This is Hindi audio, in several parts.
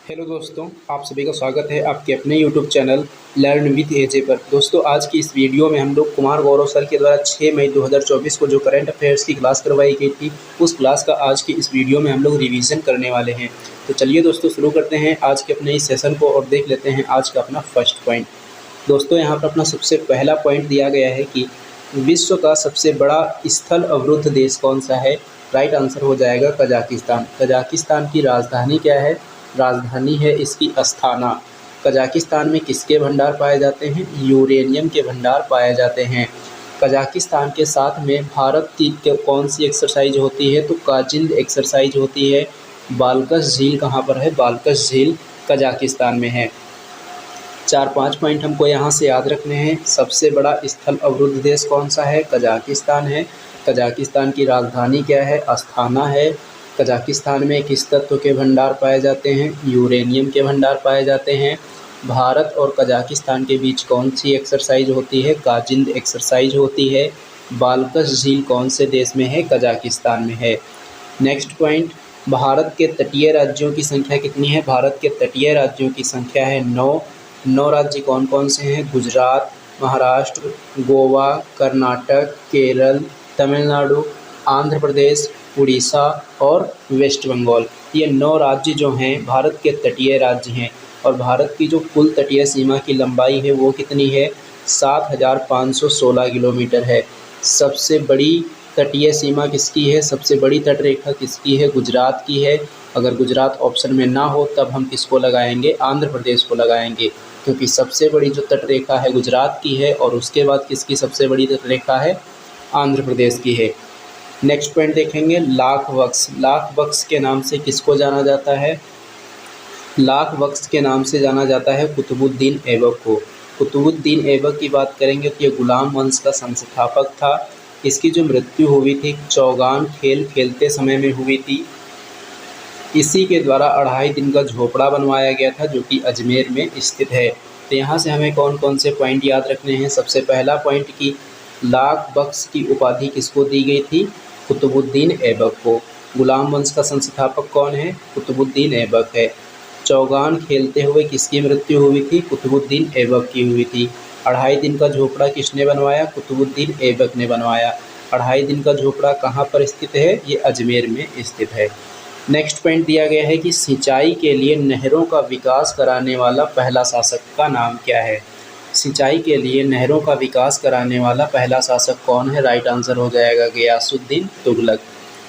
हेलो दोस्तों, आप सभी का स्वागत है आपके अपने यूट्यूब चैनल लर्न विद एजे पर। दोस्तों, आज की इस वीडियो में हम लोग कुमार गौरव सर के द्वारा 6 मई 2024 को जो करंट अफेयर्स की क्लास करवाई गई थी, उस क्लास का आज की इस वीडियो में हम लोग रिवीजन करने वाले हैं। तो चलिए दोस्तों, शुरू करते हैं आज के अपने इस सेशन को और देख लेते हैं आज का अपना फर्स्ट पॉइंट। दोस्तों, यहाँ पर अपना सबसे पहला पॉइंट दिया गया है कि विश्व का सबसे बड़ा स्थल अवरुद्ध देश कौन सा है। राइट आंसर हो जाएगा कजाकिस्तान। कजाकिस्तान की राजधानी क्या है? राजधानी है इसकी अस्थाना। कजाकिस्तान में किसके भंडार पाए जाते हैं? यूरेनियम के भंडार पाए जाते हैं। कजाकिस्तान के साथ में भारत की कौन सी एक्सरसाइज होती है? तो काजिंद एक्सरसाइज होती है। बाल्कस झील कहाँ पर है? बाल्कस झील कजाकिस्तान में है। 4-5 पॉइंट हमको यहाँ से याद रखने हैं। सबसे बड़ा स्थल अवरुद्ध देश कौन सा है? कजाकिस्तान है। कजाकिस्तान की राजधानी क्या है? अस्थाना है। कजाकिस्तान में किस तत्व के भंडार पाए जाते हैं? यूरेनियम के भंडार पाए जाते हैं। भारत और कजाकिस्तान के बीच कौन सी एक्सरसाइज होती है? काजिंद एक्सरसाइज होती है। बाल्कस झील कौन से देश में है? कजाकिस्तान में है। नेक्स्ट पॉइंट, भारत के तटीय राज्यों की संख्या कितनी है? भारत के तटीय राज्यों की संख्या है 9। 9 राज्य कौन कौन से हैं? गुजरात, महाराष्ट्र, गोवा, कर्नाटक, केरल, तमिलनाडु, आंध्र प्रदेश, उड़ीसा और वेस्ट बंगाल। ये 9 राज्य जो हैं भारत के तटीय राज्य हैं। और भारत की जो कुल तटीय सीमा की लंबाई है वो कितनी है? 7,516 किलोमीटर है। सबसे बड़ी तटीय सीमा किसकी है? सबसे बड़ी तटरेखा किसकी है? गुजरात की है। अगर गुजरात ऑप्शन में ना हो तब हम किसको लगाएंगे? आंध्र प्रदेश को लगाएंगे, क्योंकि सबसे बड़ी जो तटरेखा है गुजरात की है और उसके बाद किसकी सबसे बड़ी तटरेखा है? आंध्र प्रदेश की है। नेक्स्ट पॉइंट देखेंगे, लाख वक्स। लाख वक्स के नाम से किसको जाना जाता है? लाख वक्स के नाम से जाना जाता है कुतुबुद्दीन ऐबक को। कुतुबुद्दीन ऐबक की बात करेंगे तो ये गुलाम वंश का संस्थापक था। इसकी जो मृत्यु हुई थी चौगान खेल खेलते समय में हुई थी। इसी के द्वारा 2.5 दिन का झोपड़ा बनवाया गया था जो कि अजमेर में स्थित है। तो यहाँ से हमें कौन कौन से पॉइंट याद रखने हैं? सबसे पहला पॉइंट कि लाख वक्स की उपाधि किसको दी गई थी? कुतुबुद्दीन ऐबक को। गुलाम वंश का संस्थापक कौन है? कुतुबुद्दीन ऐबक है। चौगान खेलते हुए किसकी मृत्यु हुई थी? कुतुबुद्दीन ऐबक की हुई थी। 2.5 दिन का झोपड़ा किसने बनवाया? कुतुबुद्दीन ऐबक ने बनवाया। 2.5 दिन का झोपड़ा कहाँ पर स्थित है? ये अजमेर में स्थित है। नेक्स्ट पॉइंट दिया गया है कि सिंचाई के लिए नहरों का विकास कराने वाला पहला शासक का नाम क्या है? सिंचाई के लिए नहरों का विकास कराने वाला पहला शासक कौन है? राइट आंसर हो जाएगा गयासुद्दीन तुगलक।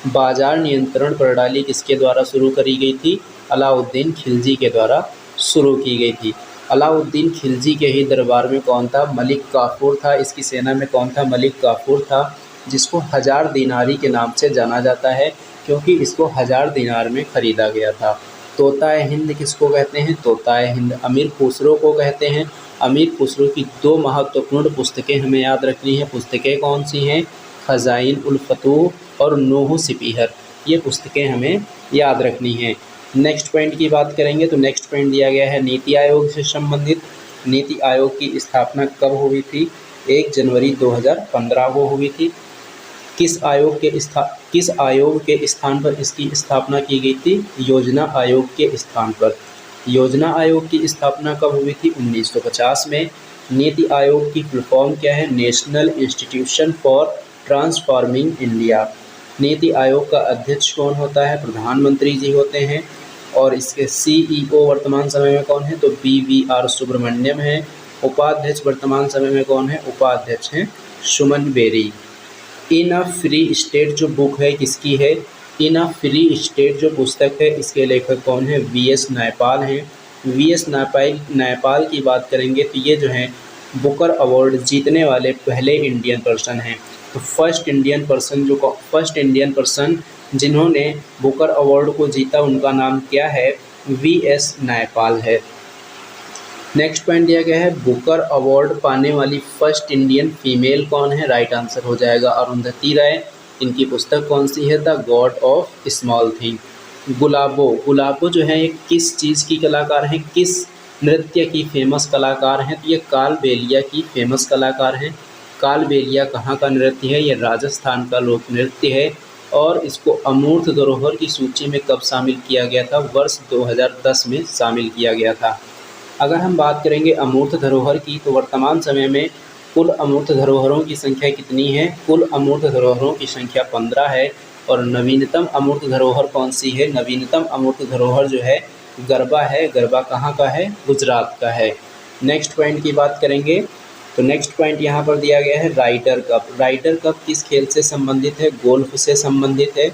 बाजार नियंत्रण प्रणाली किसके द्वारा शुरू करी गई थी? अलाउद्दीन खिलजी के द्वारा शुरू की गई थी। अलाउद्दीन खिलजी के ही दरबार में कौन था? मलिक काफूर था। इसकी सेना में कौन था? मलिक काफूर था, जिसको 1000 दीनारी के नाम से जाना जाता है, क्योंकि इसको 1000 दीनार में खरीदा गया था। तोताए हिंद किसको कहते हैं? तोताए हिंद अमीर खुसरो को कहते हैं। अमीर खुसरो की 2 महत्वपूर्ण पुस्तकें हमें याद रखनी है। पुस्तकें कौन सी हैं? खजाइन उल फतूह और नूह सिपीहर। ये पुस्तकें हमें याद रखनी हैं। नेक्स्ट पॉइंट की बात करेंगे तो नेक्स्ट पॉइंट दिया गया है नीति आयोग से संबंधित। नीति आयोग की स्थापना कब हुई थी? 1 जनवरी 2015 को हुई थी। किस आयोग के स्थान पर इसकी स्थापना की गई थी? योजना आयोग के स्थान पर। योजना आयोग की स्थापना कब हुई थी? 1950 में। नीति आयोग की फुल फॉर्म क्या है? National institution for transforming India. NITI Aayog का अध्यक्ष कौन होता है? प्रधानमंत्री जी होते हैं। और इसके CEO वर्तमान समय में कौन है? तो BVR सुब्रमण्यम है। उपाध्यक्ष वर्तमान समय में कौन है? उपाध्यक्ष हैं Suman Beri. In a free state जो बुक है किसकी है? इन अ फ्री स्टेट जो पुस्तक है इसके लेखक कौन है? VS नायपाल हैं। VS नायपाल की बात करेंगे तो ये जो हैं बुकर अवार्ड जीतने वाले पहले इंडियन पर्सन हैं। तो फर्स्ट इंडियन पर्सन जिन्होंने बुकर अवार्ड को जीता उनका नाम क्या है? VS नायपाल है। नेक्स्ट पॉइंट दिया गया है बुकर अवार्ड पाने वाली फर्स्ट इंडियन फीमेल कौन है? राइट आंसर हो जाएगा अरुंधति राय। इनकी पुस्तक कौन सी है? The God of small thing. Gulabo जो है ये किस चीज़ की कलाकार हैं? किस नृत्य की फेमस कलाकार हैं? तो ये कालबेलिया की फेमस कलाकार हैं। कालबेलिया कहाँ का नृत्य है? ये राजस्थान का लोक नृत्य है। और इसको अमूर्त धरोहर की सूची में कब शामिल किया गया था? वर्ष 2010 में शामिल किया गया था। अगर हम बात करेंगे अमूर्त धरोहर की, तो वर्तमान समय में कुल अमूर्त धरोहरों की संख्या कितनी है? कुल अमूर्त धरोहरों की संख्या 15 है। और नवीनतम अमूर्त धरोहर कौन सी है? नवीनतम अमूर्त धरोहर जो है गरबा है। गरबा कहाँ का है? गुजरात का है। नेक्स्ट पॉइंट की बात करेंगे तो नेक्स्ट पॉइंट यहाँ पर दिया गया है राइडर कप। राइडर कप किस खेल से संबंधित है? गोल्फ से संबंधित है।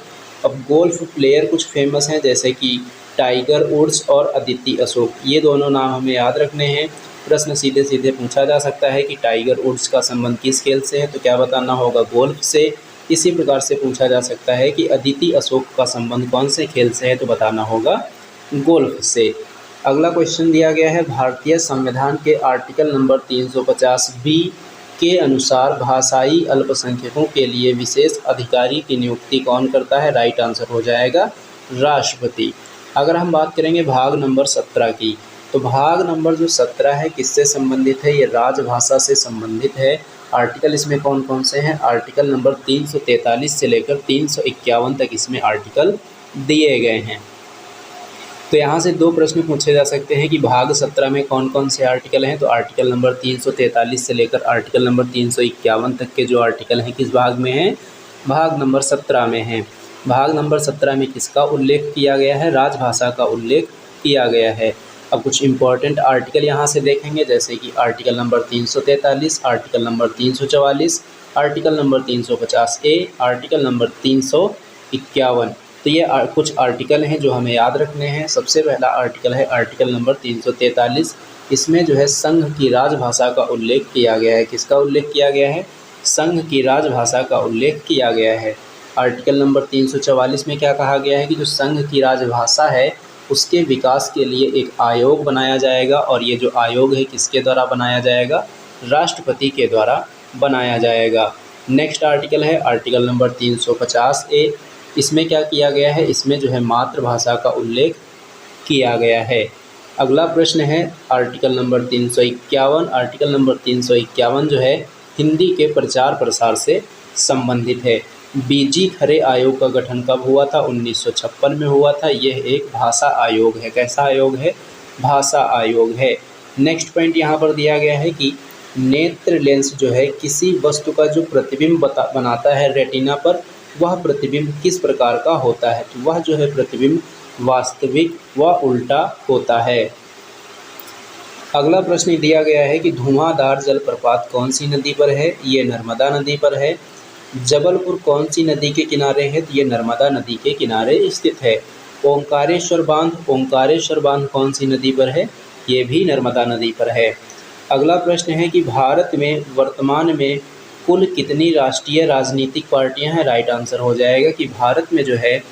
अब गोल्फ प्लेयर कुछ फेमस हैं, जैसे कि टाइगर वुड्स और अदिति अशोक, ये दोनों नाम हमें याद रखने हैं। प्रश्न सीधे सीधे पूछा जा सकता है कि टाइगर वुड्स का संबंध किस खेल से है, तो क्या बताना होगा? गोल्फ से। इसी प्रकार से पूछा जा सकता है कि अदिति अशोक का संबंध कौन से खेल से है, तो बताना होगा गोल्फ से। अगला क्वेश्चन दिया गया है भारतीय संविधान के आर्टिकल नंबर 350 के अनुसार भाषाई अल्पसंख्यकों के लिए विशेष अधिकारी की नियुक्ति कौन करता है? राइट आंसर हो जाएगा राष्ट्रपति। अगर हम बात करेंगे भाग नंबर 17 की, तो भाग नंबर जो 17 है किससे संबंधित है? ये राजभाषा से संबंधित है। आर्टिकल इसमें कौन कौन से हैं? आर्टिकल नंबर 343 से लेकर 351 तक इसमें आर्टिकल दिए गए हैं। तो यहाँ से दो प्रश्न पूछे जा सकते हैं कि भाग 17 में कौन कौन से आर्टिकल हैं। तो आर्टिकल नंबर 343 से लेकर आर्टिकल नंबर 351 तक के जो आर्टिकल हैं किस भाग में हैं? भाग नंबर 17 में हैं। भाग नंबर 17 में किसका उल्लेख किया गया है? राजभाषा का उल्लेख किया गया है। अब कुछ इम्पोर्टेंट आर्टिकल यहाँ से देखेंगे, जैसे कि article number 343, article number 344, article number 350A, article number 351। तो ये कुछ आर्टिकल हैं जो हमें याद रखने हैं। सबसे पहला आर्टिकल है आर्टिकल नंबर 343। इसमें जो है संघ की राजभाषा का उल्लेख किया गया है। किसका उल्लेख किया गया है? संघ की राजभाषा का उल्लेख किया गया है। आर्टिकल नंबर 344 में क्या कहा गया है कि जो संघ की राजभाषा है उसके विकास के लिए एक आयोग बनाया जाएगा, और ये जो आयोग है किसके द्वारा बनाया जाएगा? राष्ट्रपति के द्वारा बनाया जाएगा। नेक्स्ट आर्टिकल है आर्टिकल नंबर 350A। इसमें क्या किया गया है? इसमें जो है मातृभाषा का उल्लेख किया गया है। अगला प्रश्न है आर्टिकल नंबर 351। आर्टिकल नंबर 351 जो है हिंदी के प्रचार प्रसार से संबंधित है। बीजी खरे आयोग का गठन कब हुआ था? 1956 में हुआ था। यह एक भाषा आयोग है। कैसा आयोग है? भाषा आयोग है। नेक्स्ट पॉइंट यहाँ पर दिया गया है कि नेत्र लेंस जो है किसी वस्तु का जो प्रतिबिंब बनाता है रेटिना पर, वह प्रतिबिंब किस प्रकार का होता है? तो वह जो है प्रतिबिंब वास्तविक व उल्टा होता है। अगला प्रश्न दिया गया है कि धुआंधार जलप्रपात कौन सी नदी पर है? ये नर्मदा नदी पर है। जबलपुर कौन सी नदी के किनारे है? तो ये नर्मदा नदी के किनारे स्थित है। ओंकारेश्वर बांध कौन सी नदी पर है? ये भी नर्मदा नदी पर है। अगला प्रश्न है कि भारत में वर्तमान में कुल कितनी राष्ट्रीय राजनीतिक पार्टियां हैं? राइट आंसर हो जाएगा कि भारत में जो है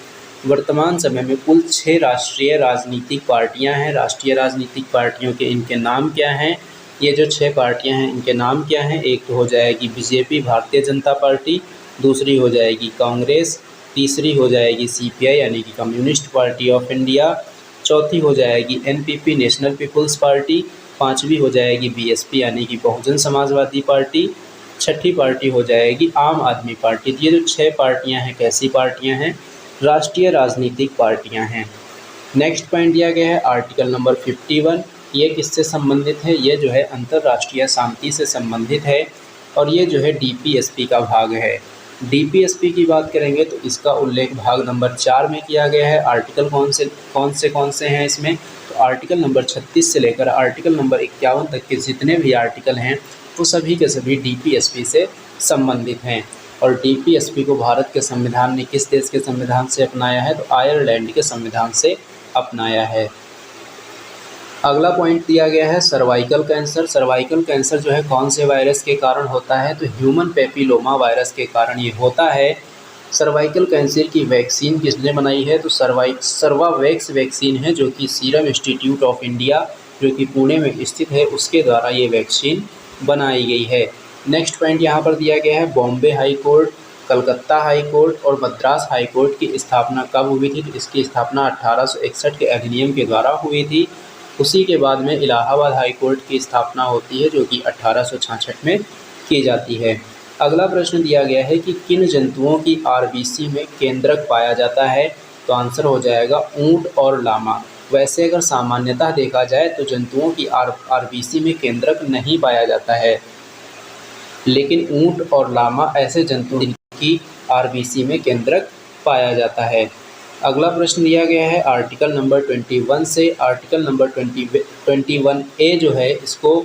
वर्तमान समय में कुल 6 राष्ट्रीय राजनीतिक पार्टियां हैं। राष्ट्रीय राजनीतिक पार्टियों के इनके नाम क्या हैं? ये जो 6 पार्टियां हैं इनके नाम क्या हैं? एक तो हो जाएगी बीजेपी भारतीय जनता पार्टी, दूसरी हो जाएगी कांग्रेस, तीसरी हो जाएगी CPI यानी कि कम्युनिस्ट पार्टी ऑफ इंडिया, चौथी हो जाएगी NPP नेशनल पीपल्स पार्टी, पाँचवीं हो जाएगी BSP यानी कि बहुजन समाजवादी पार्टी, छठी पार्टी हो जाएगी आम आदमी पार्टी। ये जो 6 पार्टियां हैं कैसी पार्टियां हैं? राष्ट्रीय राजनीतिक पार्टियां हैं। नेक्स्ट पॉइंट दिया गया है आर्टिकल नंबर 51। ये किससे संबंधित है? ये जो है अंतर्राष्ट्रीय शांति से संबंधित है, और ये जो है DPSP का भाग है। DPSP की बात करेंगे तो इसका उल्लेख भाग नंबर 4 में किया गया है। आर्टिकल कौन से हैं इसमें? तो आर्टिकल नंबर 36 से लेकर आर्टिकल नंबर 51 तक के जितने भी आर्टिकल हैं वो सभी के सभी DPSP से संबंधित हैं। और DPSP को भारत के संविधान ने किस देश के संविधान से अपनाया है? तो आयरलैंड के संविधान से अपनाया है। अगला पॉइंट दिया गया है सर्वाइकल कैंसर। सर्वाइकल कैंसर जो है कौन से वायरस के कारण होता है? तो ह्यूमन पैपिलोमा वायरस के कारण ये होता है। सर्वाइकल कैंसर की वैक्सीन किसने बनाई है? तो सर्वावैक्स वैक्सीन है, जो कि सीरम इंस्टीट्यूट ऑफ इंडिया जो कि पुणे में स्थित है उसके द्वारा ये वैक्सीन बनाई गई है। नेक्स्ट पॉइंट यहाँ पर दिया गया है Bombay high court, Calcutta high court और मद्रास हाई कोर्ट की स्थापना कब हुई थी? तो इसकी स्थापना 1861 के अधिनियम के द्वारा हुई थी। उसी के बाद में इलाहाबाद हाई कोर्ट की स्थापना होती है, जो कि 1866 में की जाती है। अगला प्रश्न दिया गया है कि किन जंतुओं की आरबीसी में केंद्रक पाया जाता है, तो आंसर हो जाएगा ऊंट और लामा। वैसे अगर सामान्यतः देखा जाए तो जंतुओं की आरबीसी में केंद्रक नहीं पाया जाता है, लेकिन ऊंट और लामा ऐसे जंतु जिनकी आरबीसी में केंद्रक पाया जाता है। अगला प्रश्न दिया गया है आर्टिकल नंबर 21 से। आर्टिकल नंबर 21A जो है इसको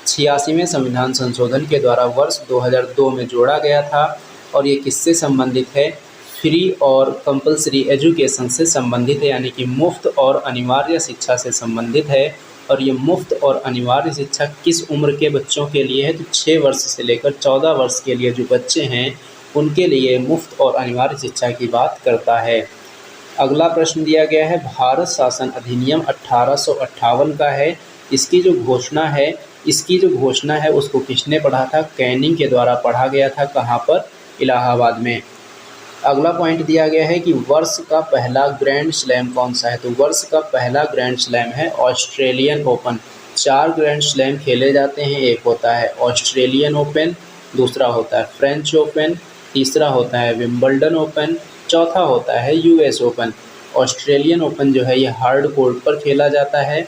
86वें संविधान संशोधन के द्वारा वर्ष 2002 में जोड़ा गया था और ये किससे संबंधित है? फ्री और कंपलसरी एजुकेशन से संबंधित है, यानी कि मुफ्त और अनिवार्य शिक्षा से संबंधित है। और ये मुफ्त और अनिवार्य शिक्षा किस उम्र के बच्चों के लिए है? तो 6 वर्ष से लेकर 14 वर्ष के लिए जो बच्चे हैं उनके लिए मुफ्त और अनिवार्य शिक्षा की बात करता है। अगला प्रश्न दिया गया है भारत शासन अधिनियम 1858 का है। इसकी जो घोषणा है उसको किसने पढ़ा था? कैनिंग के द्वारा पढ़ा गया था। कहाँ पर? इलाहाबाद में। अगला पॉइंट दिया गया है कि वर्ष का पहला ग्रैंड स्लैम कौन सा है? तो वर्ष का पहला ग्रैंड स्लैम है ऑस्ट्रेलियन ओपन। 4 ग्रैंड स्लैम खेले जाते हैं। एक होता है ऑस्ट्रेलियन ओपन, दूसरा होता है फ्रेंच ओपन, तीसरा होता है विंबलडन ओपन, चौथा होता है यूएस ओपन। ऑस्ट्रेलियन ओपन जो है ये हार्ड कोर्ट पर खेला जाता है,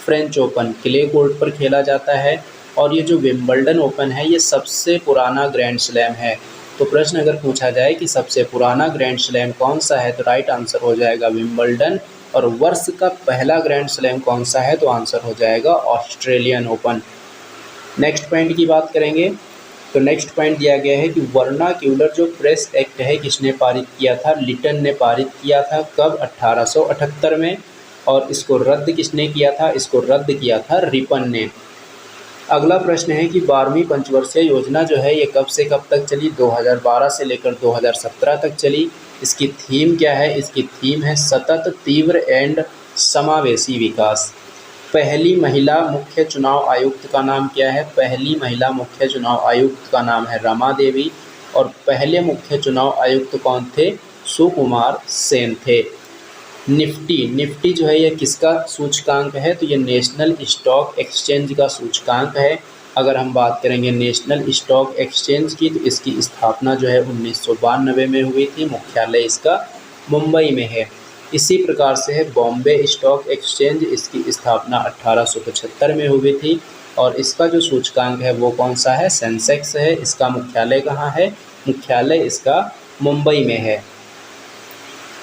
फ्रेंच ओपन क्ले कोर्ट पर खेला जाता है और ये जो विंबलडन ओपन है ये सबसे पुराना ग्रैंड स्लैम है। तो प्रश्न अगर पूछा जाए कि सबसे पुराना ग्रैंड स्लैम कौन सा है तो राइट आंसर हो जाएगा विंबलडन। और वर्ष का पहला ग्रैंड स्लैम कौन सा है तो आंसर हो जाएगा ऑस्ट्रेलियन ओपन। नेक्स्ट पॉइंट की बात करेंगे तो नेक्स्ट पॉइंट दिया गया है कि वर्नाक्यूलर जो प्रेस एक्ट है किसने पारित किया था? लिटन ने पारित किया था। कब? 1878 में। और इसको रद्द किसने किया था? इसको रद्द किया था रिपन ने। अगला प्रश्न है कि 12वीं पंचवर्षीय योजना जो है ये कब से कब तक चली? 2012 से लेकर 2017 तक चली। इसकी थीम क्या है? इसकी थीम है सतत, तीव्र एंड समावेशी विकास। पहली महिला मुख्य चुनाव आयुक्त का नाम क्या है? पहली महिला मुख्य चुनाव आयुक्त का नाम है रमा देवी। और पहले मुख्य चुनाव आयुक्त कौन थे? सुकुमार सेन थे। निफ्टी जो है ये किसका सूचकांक है? तो ये नेशनल स्टॉक एक्सचेंज का सूचकांक है। अगर हम बात करेंगे नेशनल स्टॉक एक्सचेंज की तो इसकी स्थापना जो है 1992 में हुई थी। मुख्यालय इसका मुंबई में है। इसी प्रकार से है बॉम्बे स्टॉक एक्सचेंज, इसकी स्थापना 1875 में हुई थी और इसका जो सूचकांक है वो कौन सा है? सेंसेक्स है। इसका मुख्यालय कहाँ है? मुख्यालय इसका मुंबई में है।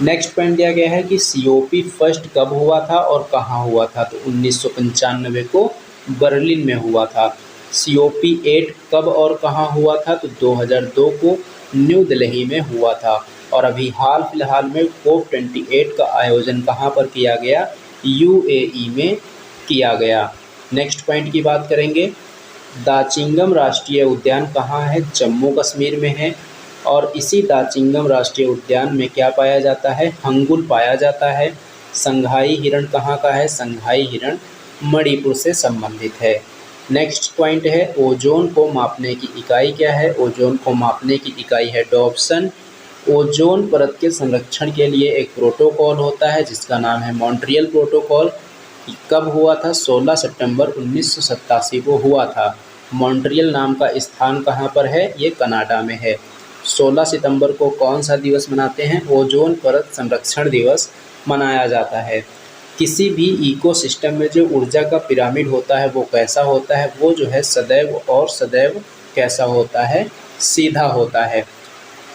नेक्स्ट पॉइंट दिया गया है कि सीओपी फर्स्ट कब हुआ था और कहाँ हुआ था? तो 1995 को बर्लिन में हुआ था। सीओपी 8 कब और कहाँ हुआ था? तो 2002 को न्यू दिल्ली में हुआ था। और अभी हाल फिलहाल में COP28 का आयोजन कहाँ पर किया गया? यूएई में किया गया। नेक्स्ट पॉइंट की बात करेंगे, दाचिंगम राष्ट्रीय उद्यान कहाँ है? जम्मू कश्मीर में है। और इसी दाचिंगम राष्ट्रीय उद्यान में क्या पाया जाता है? हंगुल पाया जाता है। संघाई हिरण कहाँ का है? संघाई हिरण मणिपुर से संबंधित है। नेक्स्ट पॉइंट है ओजोन को मापने की इकाई क्या है? ओजोन को मापने की इकाई है डॉप्सन। ओजोन परत के संरक्षण के लिए एक प्रोटोकॉल होता है जिसका नाम है मॉन्ट्रियल प्रोटोकॉल। कब हुआ था? 16 सितंबर 1987 को हुआ था। मॉन्ट्रियल नाम का स्थान कहाँ पर है? ये कनाडा में है। 16 सितंबर को कौन सा दिवस मनाते हैं? ओजोन परत संरक्षण दिवस मनाया जाता है। किसी भी इकोसिस्टम में जो ऊर्जा का पिरामिड होता है वो कैसा होता है? वो जो है सदैव और सदैव कैसा होता है? सीधा होता है।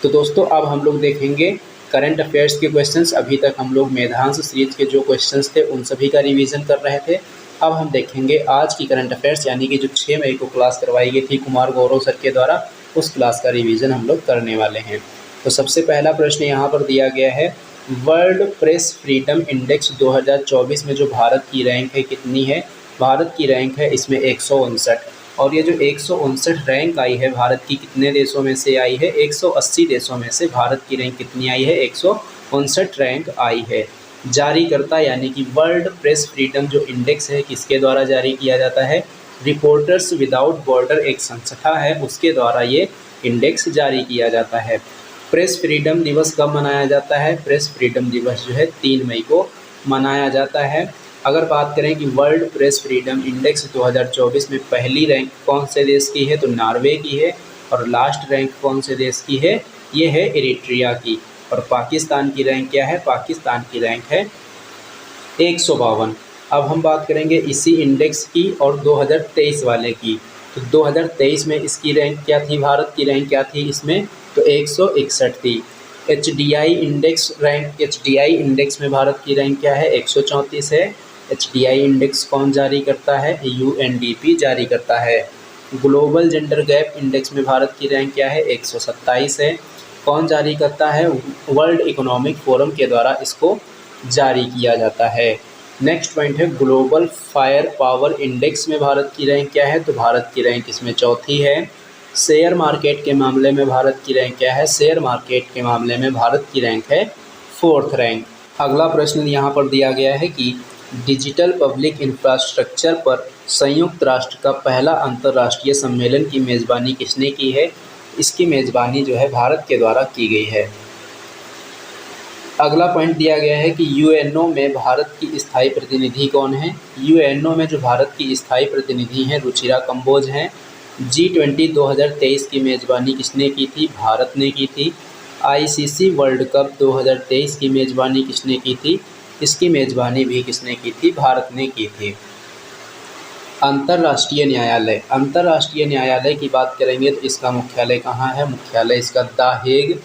तो दोस्तों अब हम लोग देखेंगे करंट अफेयर्स के क्वेश्चंस। अभी तक हम लोग मेधांश सीरीज के जो क्वेश्चंस थे उन सभी का रिवीजन कर रहे थे। अब हम देखेंगे आज की करंट अफेयर्स, यानी कि जो 6 मई को क्लास करवाई गई थी कुमार गौरव सर के द्वारा, उस क्लास का रिवीजन हम लोग करने वाले हैं। तो सबसे पहला प्रश्न यहाँ पर दिया गया है, वर्ल्ड प्रेस फ्रीडम इंडेक्स 2024 में जो भारत की रैंक है कितनी है? भारत की रैंक है इसमें 159। और ये जो 159 रैंक आई है भारत की कितने देशों में से आई है? 180 देशों में से भारत की रैंक कितनी आई है? 159 रैंक आई है। जारीकर्ता यानी कि वर्ल्ड प्रेस फ्रीडम जो इंडेक्स है किसके द्वारा जारी किया जाता है? रिपोर्टर्स विदाउट बॉर्डर एक संस्था है उसके द्वारा ये इंडेक्स जारी किया जाता है। प्रेस फ्रीडम दिवस कब मनाया जाता है? प्रेस फ्रीडम दिवस जो है 3 मई को मनाया जाता है। अगर बात करें कि वर्ल्ड प्रेस फ्रीडम इंडेक्स 2024 में पहली रैंक कौन से देश की है? तो नॉर्वे की है। और लास्ट रैंक कौन से देश की है, ये है इरिट्रिया की। और पाकिस्तान की रैंक क्या है, पाकिस्तान की रैंक है 152। अब हम बात करेंगे इसी इंडेक्स की और 2023 वाले की। तो 2023 में इसकी रैंक क्या थी, भारत की रैंक क्या थी इसमें, तो 161 थी। एचडीआई इंडेक्स में भारत की रैंक क्या है, 134 है। एचडीआई इंडेक्स कौन जारी करता है, यूएनडीपी जारी करता है। ग्लोबल जेंडर गैप इंडेक्स में भारत की रैंक क्या है, 127 है। कौन जारी करता है, वर्ल्ड इकोनॉमिक फोरम के द्वारा इसको जारी किया जाता है। नेक्स्ट पॉइंट है ग्लोबल फायर पावर इंडेक्स में भारत की रैंक क्या है, तो भारत की रैंक इसमें चौथी है। शेयर मार्केट के मामले में भारत की रैंक क्या है, शेयर मार्केट के मामले में भारत की रैंक है 4th रैंक। अगला प्रश्न यहाँ पर दिया गया है कि डिजिटल पब्लिक इंफ्रास्ट्रक्चर पर संयुक्त राष्ट्र का पहला अंतर्राष्ट्रीय सम्मेलन की मेज़बानी किसने की है। इसकी मेज़बानी जो है भारत के द्वारा की गई है। अगला पॉइंट दिया गया है कि यूएनओ में भारत की स्थायी प्रतिनिधि कौन है। यूएनओ में जो भारत की स्थायी प्रतिनिधि हैं रुचिरा कंबोज हैं। G20 2023 की मेज़बानी किसने की थी, भारत ने की थी। आईसीसी वर्ल्ड कप 2023 की मेज़बानी किसने की थी, इसकी मेज़बानी भी किसने की थी, भारत ने की थी। अंतर्राष्ट्रीय न्यायालय, अंतर्राष्ट्रीय न्यायालय की बात करेंगे तो इसका मुख्यालय कहाँ है, मुख्यालय इसका द हेग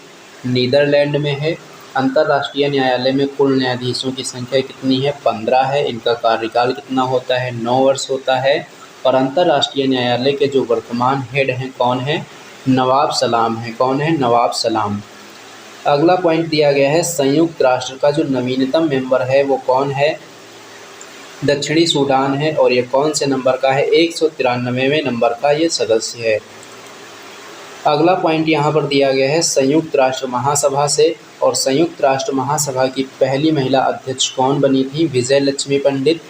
नीदरलैंड में है। अंतर्राष्ट्रीय न्यायालय में कुल न्यायाधीशों की संख्या कितनी है, 15 है। इनका कार्यकाल कितना होता है, 9 वर्ष होता है। और अंतर्राष्ट्रीय न्यायालय के जो वर्तमान हेड हैं कौन है, नवाब सलाम है। कौन है, नवाब सलाम। अगला पॉइंट दिया गया है संयुक्त राष्ट्र का जो नवीनतम मेंबर है वो कौन है, दक्षिणी सूडान है। और ये कौन से नंबर का है, 193वें नंबर का ये सदस्य है। अगला पॉइंट यहाँ पर दिया गया है संयुक्त राष्ट्र महासभा से, और संयुक्त राष्ट्र महासभा की पहली महिला अध्यक्ष कौन बनी थी, विजय लक्ष्मी पंडित।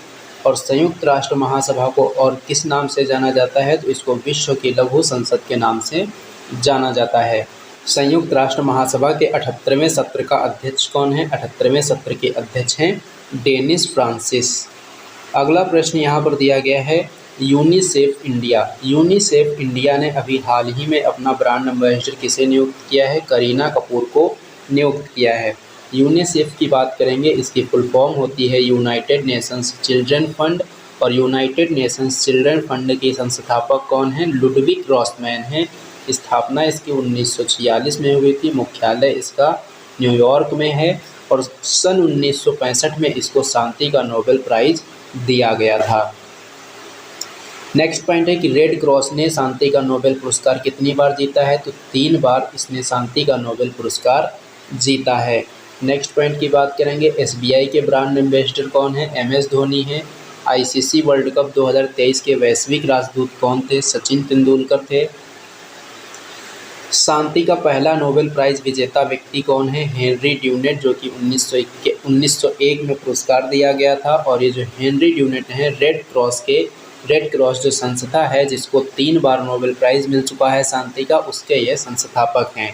और संयुक्त राष्ट्र महासभा को और किस नाम से जाना जाता है, तो इसको विश्व की लघु संसद के नाम से जाना जाता है। संयुक्त राष्ट्र महासभा के 78वें सत्र का अध्यक्ष कौन है, 78वें सत्र के अध्यक्ष हैं डेनिस फ्रांसिस। अगला प्रश्न यहाँ पर दिया गया है यूनिसेफ इंडिया। यूनिसेफ इंडिया ने अभी हाल ही में अपना ब्रांड एम्बेसडर किसे नियुक्त किया है, करीना कपूर को नियुक्त किया है। यूनिसेफ की बात करेंगे, इसकी फुल फॉर्म होती है यूनाइटेड नेशंस चिल्ड्रन फंड। और यूनाइटेड नेशंस चिल्ड्रन फंड के संस्थापक कौन हैं, लुडविग ग्रॉसमैन हैं। स्थापना इसकी 1946 में हुई थी। मुख्यालय इसका न्यूयॉर्क में है। और सन 1965 में इसको शांति का नोबेल प्राइज़ दिया गया था। नेक्स्ट पॉइंट है कि रेड क्रॉस ने शांति का नोबेल पुरस्कार कितनी बार जीता है, तो 3 बार इसने शांति का नोबेल पुरस्कार जीता है। नेक्स्ट पॉइंट की बात करेंगे एसबीआई के ब्रांड एम्बेसडर कौन है, एमएस धोनी है। आईसीसी वर्ल्ड कप 2023 के वैश्विक राजदूत कौन थे, सचिन तेंदुलकर थे। शांति का पहला नोबेल प्राइज़ विजेता व्यक्ति कौन है, हेनरी ड्यूनेट, जो कि 1901 में पुरस्कार दिया गया था। और ये जो हेनरी ड्यूनेट हैं रेड क्रॉस जो संस्था है जिसको 3 बार नोबेल प्राइज़ मिल चुका है शांति का, उसके ये संस्थापक हैं।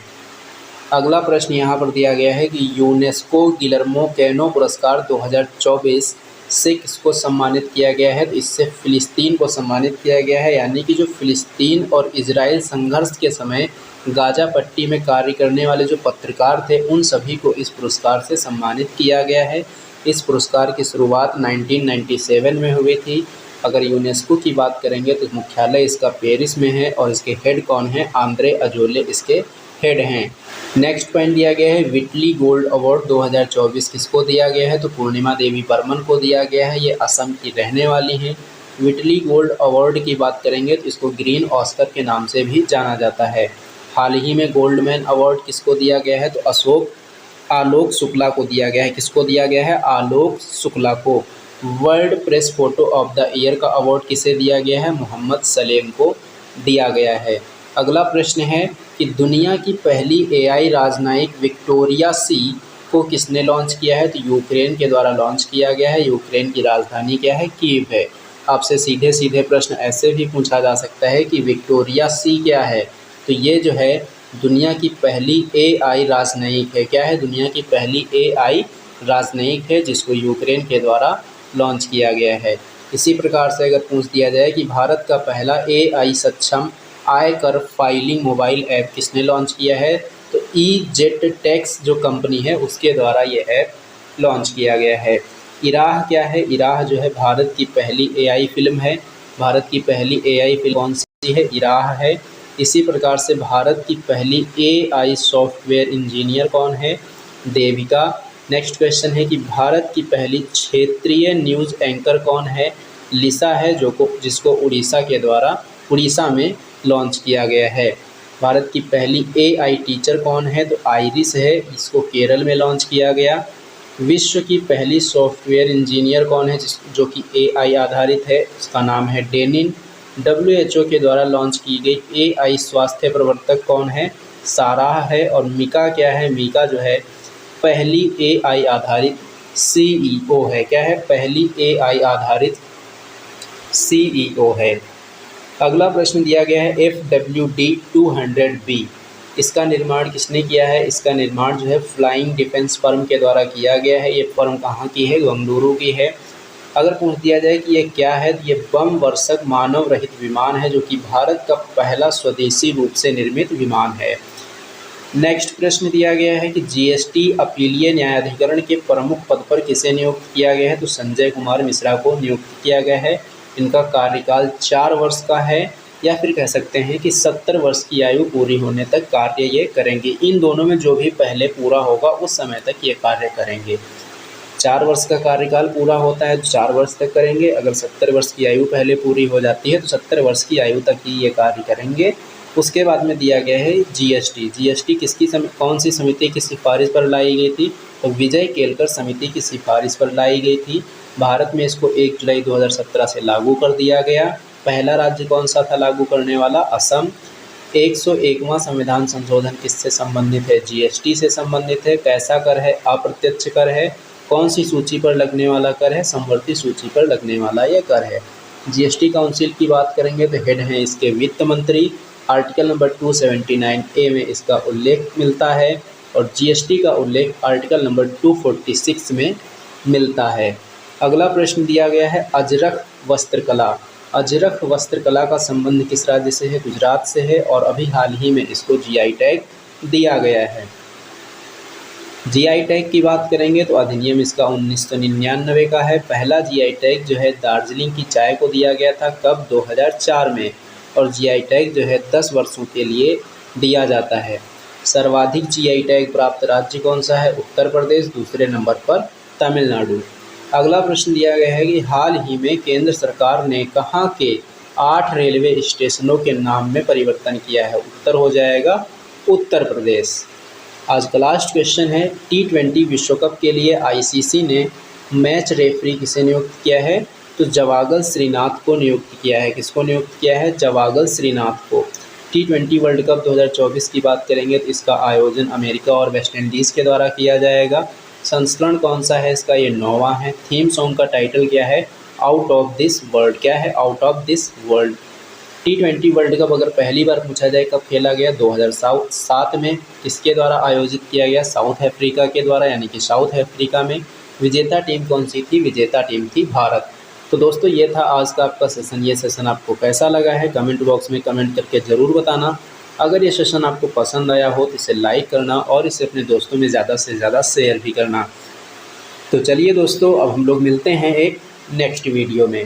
अगला प्रश्न यहाँ पर दिया गया है कि यूनेस्को गिलर्मो कैनो पुरस्कार 2024 से किसको सम्मानित किया गया है, तो इससे फ़िलिस्तीन को सम्मानित किया गया है। यानी कि जो फ़िलिस्तीन और इजराइल संघर्ष के समय गाज़ा पट्टी में कार्य करने वाले जो पत्रकार थे उन सभी को इस पुरस्कार से सम्मानित किया गया है। इस पुरस्कार की शुरुआत 1997 में हुई थी। अगर यूनेस्को की बात करेंगे तो मुख्यालय इसका पेरिस में है और इसके हेड कौन है, आंद्रे अजोले इसके हेड हैं। नेक्स्ट पॉइंट दिया गया है विटली गोल्ड अवार्ड 2024 किसको दिया गया है, तो पूर्णिमा देवी बर्मन को दिया गया है। ये असम की रहने वाली हैं। विटली गोल्ड अवार्ड की बात करेंगे तो इसको ग्रीन ऑस्कर के नाम से भी जाना जाता है। हाल ही में गोल्डमैन अवार्ड किसको दिया गया है, तो आलोक शुक्ला को दिया गया है। किसको दिया गया है, आलोक शुक्ला को। World press photo of the year का अवार्ड किसे दिया गया है, मोहम्मद सलेम को दिया गया है। अगला प्रश्न है कि दुनिया की पहली एआई राजनयिक विक्टोरिया सी को किसने लॉन्च किया है, तो यूक्रेन के द्वारा लॉन्च किया गया है। यूक्रेन की राजधानी क्या है, कीव है। आपसे सीधे सीधे प्रश्न ऐसे भी पूछा जा सकता है कि विक्टोरिया सी क्या है, तो ये जो है दुनिया की पहली एआई राजनयिक है। क्या है, दुनिया की पहली एआई राजनयिक है जिसको यूक्रेन के द्वारा लॉन्च किया गया है। इसी प्रकार से अगर पूछ दिया जाए कि भारत का पहला एआई सक्षम आयकर फाइलिंग मोबाइल ऐप किसने लॉन्च किया है? तो ई-जेट टैक्स जो कंपनी है उसके द्वारा ये ऐप लॉन्च किया गया है। इराह क्या है? इराह जो है भारत की पहली एआई फिल्म है। भारत की पहली एआई फिल्म कौन सी है? इराह है। इसी प्रकार से भारत की पहली एआई सॉफ्टवेयर इंजीनियर कौन है? देविका। नेक्स्ट क्वेश्चन है कि भारत की पहली क्षेत्रीय न्यूज़ एंकर कौन है? लिसा है, जिसको उड़ीसा में लॉन्च किया गया है। भारत की पहली एआई टीचर कौन है? तो आइरिस है, इसको केरल में लॉन्च किया गया। विश्व की पहली सॉफ्टवेयर इंजीनियर कौन है जो कि एआई आधारित है? उसका नाम है डेनिन। डब्ल्यूएचओ के द्वारा लॉन्च की गई एआई स्वास्थ्य प्रवर्तक कौन है? साराह है। और मिका क्या है? मिका जो है पहली एआई आधारित सीईओ है। क्या है? पहली एआई आधारित सीईओ है। अगला प्रश्न दिया गया है FWD-200B, इसका निर्माण किसने किया है? इसका निर्माण जो है फ्लाइंग डिफेंस फर्म के द्वारा किया गया है। ये फर्म कहाँ की है? बेंगलुरु की है। अगर पूछ दिया जाए कि ये क्या है, तो ये बम वर्षक मानव रहित विमान है जो कि भारत का पहला स्वदेशी रूप से निर्मित विमान है। नेक्स्ट प्रश्न दिया गया है कि जीएसटी अपीलीय न्यायाधिकरण के प्रमुख पद पर किसे नियुक्त किया गया है? तो संजय कुमार मिश्रा को नियुक्त किया गया है। इनका कार्यकाल 4 वर्ष का है, या फिर कह सकते हैं कि 70 वर्ष की आयु पूरी होने तक कार्य ये करेंगे। इन दोनों में जो भी पहले पूरा होगा उस समय तक ये कार्य करेंगे। 4 वर्ष का कार्यकाल पूरा होता है तो 4 वर्ष तक करेंगे। अगर 70 वर्ष की आयु पहले पूरी हो जाती है तो 70 वर्ष की आयु तक ही ये कार्य करेंगे। उसके बाद में दिया गया है जीएसटी कौन सी समिति की सिफारिश पर लाई गई थी? तो विजय केलकर समिति की सिफारिश पर लाई गई थी। भारत में इसको 1 जुलाई 2017 से लागू कर दिया गया। पहला राज्य कौन सा था लागू करने वाला? असम। 101वां संविधान संशोधन किससे संबंधित है? जीएसटी से संबंधित है। कैसा कर है? अप्रत्यक्ष कर है। कौन सी सूची पर लगने वाला कर है? समवर्ती सूची पर लगने वाला यह कर है। जीएसटी काउंसिल की बात करेंगे तो हेड हैं इसके वित्त मंत्री। आर्टिकल नंबर 279A में इसका उल्लेख मिलता है और जीएसटी का उल्लेख आर्टिकल नंबर 246 में मिलता है। अगला प्रश्न दिया गया है अजरख वस्त्रकला। अजरख वस्त्रकला का संबंध किस राज्य से है? गुजरात से है और अभी हाल ही में इसको जीआई टैग दिया गया है। जीआई टैग की बात करेंगे तो अधिनियम इसका 1999 का है। पहला जीआई टैग जो है दार्जिलिंग की चाय को दिया गया था। कब? 2004 में। और जीआई टैग जो है 10 वर्षों के लिए दिया जाता है। सर्वाधिक जीआई टैग प्राप्त राज्य कौन सा है? उत्तर प्रदेश। दूसरे नंबर पर तमिलनाडु। अगला प्रश्न दिया गया है कि हाल ही में केंद्र सरकार ने कहाँ के 8 रेलवे स्टेशनों के नाम में परिवर्तन किया है? उत्तर हो जाएगा उत्तर प्रदेश। आज का लास्ट क्वेश्चन है T20 विश्व कप के लिए आईसीसी ने मैच रेफरी किसे नियुक्त किया है? तो जवागल श्रीनाथ को नियुक्त किया है। किसको नियुक्त किया है? जवागल श्रीनाथ को। T20 वर्ल्ड कप 2024 की बात करेंगे तो इसका आयोजन अमेरिका और वेस्ट इंडीज़ के द्वारा किया जाएगा। संस्करण कौन सा है इसका? ये 9वां है। थीम सॉन्ग का टाइटल क्या है? Out of this world. क्या है? Out of this world. T20 world cup अगर पहली बार पूछा जाए कब खेला गया? 2007 में। किसके द्वारा आयोजित किया गया? साउथ अफ्रीका के द्वारा, यानी कि साउथ अफ्रीका में। विजेता टीम कौन सी थी? विजेता टीम थी भारत। तो दोस्तों ये था आज का आपका सेशन। ये सेशन आपको कैसा लगा है कमेंट बॉक्स में कमेंट करके ज़रूर बताना। अगर ये सेशन आपको पसंद आया हो तो इसे लाइक करना और इसे अपने दोस्तों में ज़्यादा से ज़्यादा शेयर भी करना। तो चलिए दोस्तों अब हम लोग मिलते हैं एक नेक्स्ट वीडियो में।